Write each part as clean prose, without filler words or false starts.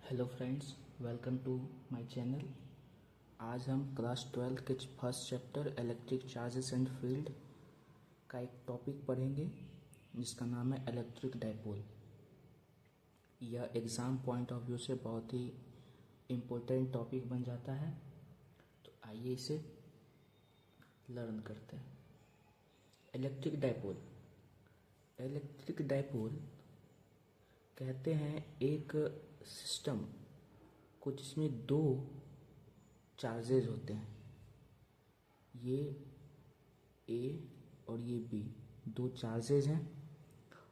Hello friends, welcome to my channel. आज हम class 12 के first chapter electric charges and field का एक टॉपिक पढ़ेंगे जिसका नाम है इलेक्ट्रिक डाइपोल। यह एग्ज़ाम पॉइंट ऑफ व्यू से बहुत ही इम्पोर्टेंट टॉपिक बन जाता है, तो आइए इसे लर्न करते हैं। इलेक्ट्रिक डाइपोल कहते हैं एक सिस्टम को जिसमें दो चार्जेस होते हैं, ये ए और ये बी, दो चार्जेस हैं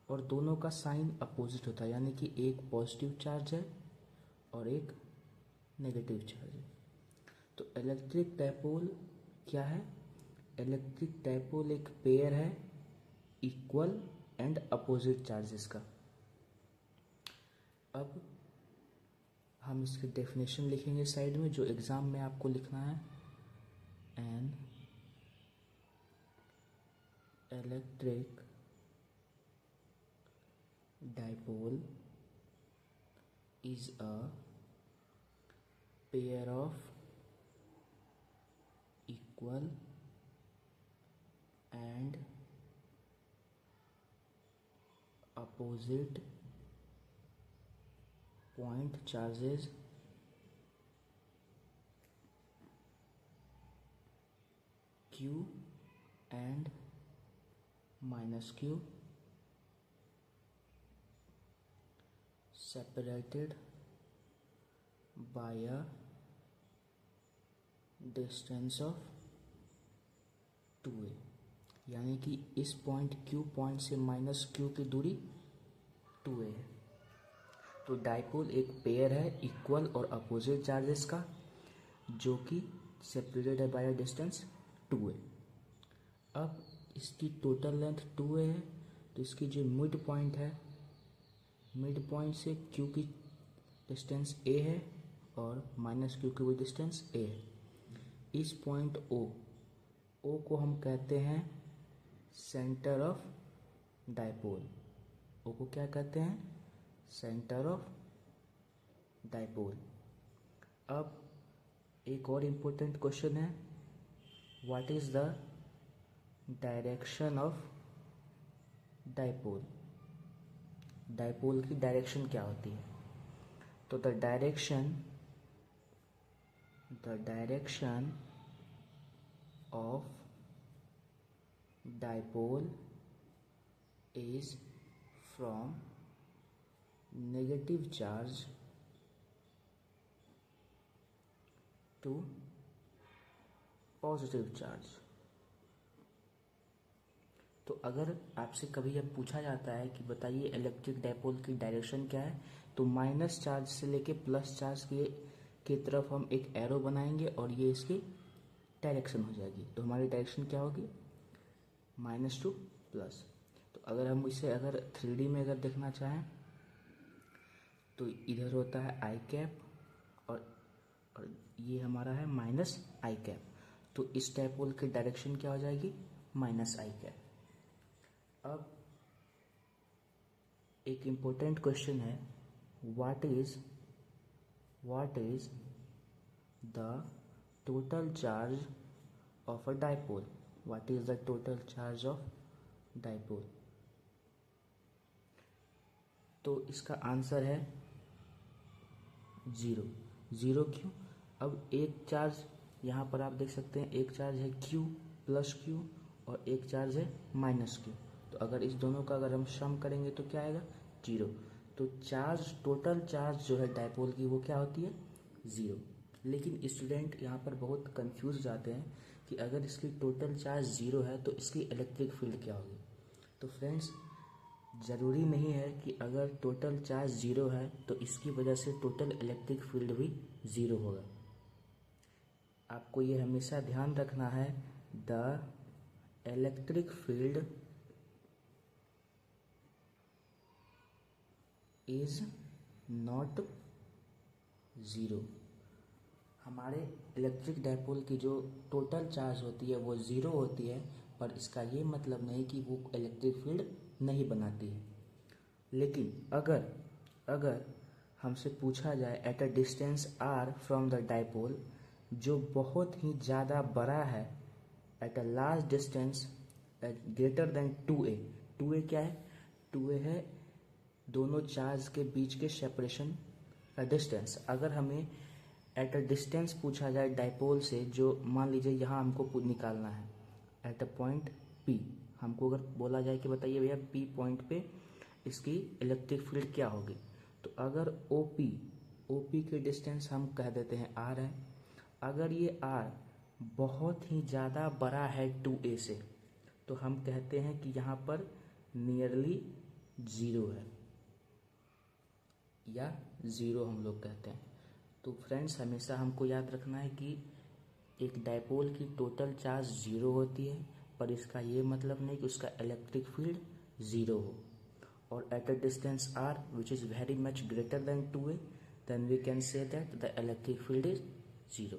और दोनों का साइन अपोजिट होता है, यानी कि एक पॉजिटिव चार्ज है और एक नेगेटिव चार्ज है। तो इलेक्ट्रिक डाइपोल क्या है? इलेक्ट्रिक डाइपोल एक पेयर है इक्वल एंड अपोजिट चार्जेस का। अब हम इसकी डेफिनेशन लिखेंगे साइड में, जो एग्ज़ाम में आपको लिखना है। An electric dipole is a pair of equal and opposite point charges q and minus q separated by a distance of 2a, यानी कि इस पॉइंट q पॉइंट से माइनस q की दूरी 2a है। तो डाइपोल एक पेयर है इक्वल और अपोजिट चार्जेस का, जो कि सेपरेटेड है बाय अ डिस्टेंस 2a। अब इसकी टोटल लेंथ 2a है, तो इसकी जो मिड पॉइंट है, मिड पॉइंट से q की डिस्टेंस a है और माइनस q की वो डिस्टेंस a है। इस पॉइंट o को हम कहते हैं सेंटर ऑफ डाइपोल। o को क्या कहते हैं? Centre of dipole. अब एक और इम्पोर्टेंट क्वेश्चन है, what is the direction of dipole? Dipole की डायरेक्शन क्या होती है? तो the direction of dipole is from negative charge to positive charge. तो अगर आपसे कभी यह पूछा जाता है कि बताइए इलेक्ट्रिक डाइपोल की डायरेक्शन क्या है, तो माइनस चार्ज से लेके प्लस चार्ज के तरफ हम एक एरो बनाएंगे और ये इसकी डायरेक्शन हो जाएगी। तो हमारी डायरेक्शन क्या होगी? Minus two plus. तो अगर हम इसे अगर 3D में अगर देखना चाहें तो इधर होता है आई कैप और ये हमारा है माइनस आई कैप। तो इस डाइपोल की डायरेक्शन क्या हो जाएगी? माइनस आई कैप। अब एक इम्पोर्टेंट क्वेश्चन है, what is the total charge of a dipole? What is the total charge of dipole? तो इसका आंसर है 0। 0 क्यों? अब एक चार्ज यहाँ पर आप देख सकते हैं, एक चार्ज है q प्लस q और एक चार्ज है माइनस q। तो अगर इस दोनों का अगर हम सम करेंगे तो क्या आएगा? 0। तो चार्ज, टोटल चार्ज जो है डाइपोल की, वो क्या होती है? 0। लेकिन स्टूडेंट यहाँ पर बहुत कंफ्यूज जाते हैं कि अगर इसकी टोटल चार्ज 0 है तो इसकी इलेक्ट्रिक फील्ड क्या होगी। तो फ्रेंड्स, ज़रूरी नहीं है कि अगर टोटल चार्ज 0 है तो इसकी वजह से टोटल इलेक्ट्रिक फील्ड भी 0 होगा। आपको ये हमेशा ध्यान रखना है, the electric field is not 0। हमारे इलेक्ट्रिक डाइपोल की जो टोटल चार्ज होती है वो 0 होती है, पर इसका ये मतलब नहीं कि वो इलेक्ट्रिक फील्ड नहीं बनाती है। लेकिन अगर हमसे पूछा जाए at a distance r from the dipole, जो बहुत ही ज़्यादा बड़ा है, at a large distance greater than 2a। 2a क्या है? 2a है दोनों चार्ज के बीच के सेपरेशन का डिस्टेंस। अगर हमें एट अ डिस्टेंस पूछा जाए डाइपोल से, जो मान लीजिए यहाँ हमको निकालना है एट अ पॉइंट P, हमको अगर बोला जाए कि बताइए भैया P पॉइंट पे इसकी इलेक्ट्रिक फील्ड क्या होगी, तो अगर OP की डिस्टेंस हम कह देते हैं R है। अगर ये R बहुत ही ज़्यादा बड़ा है 2a से, तो हम कहते हैं कि यहाँ पर नियरली ज़ीरो है, या ज़ीरो हम लोग कहते हैं। तो फ्रेंड्स, हमेशा हमको याद रखना है कि एक डाइपोल की टोटल चार्ज ज़ीरो होती है, पर इसका ये मतलब नहीं कि उसका इलेक्ट्रिक फील्ड ज़ीरो हो। और at a distance r which is very much greater than 2a, then we can say that the electric field is 0.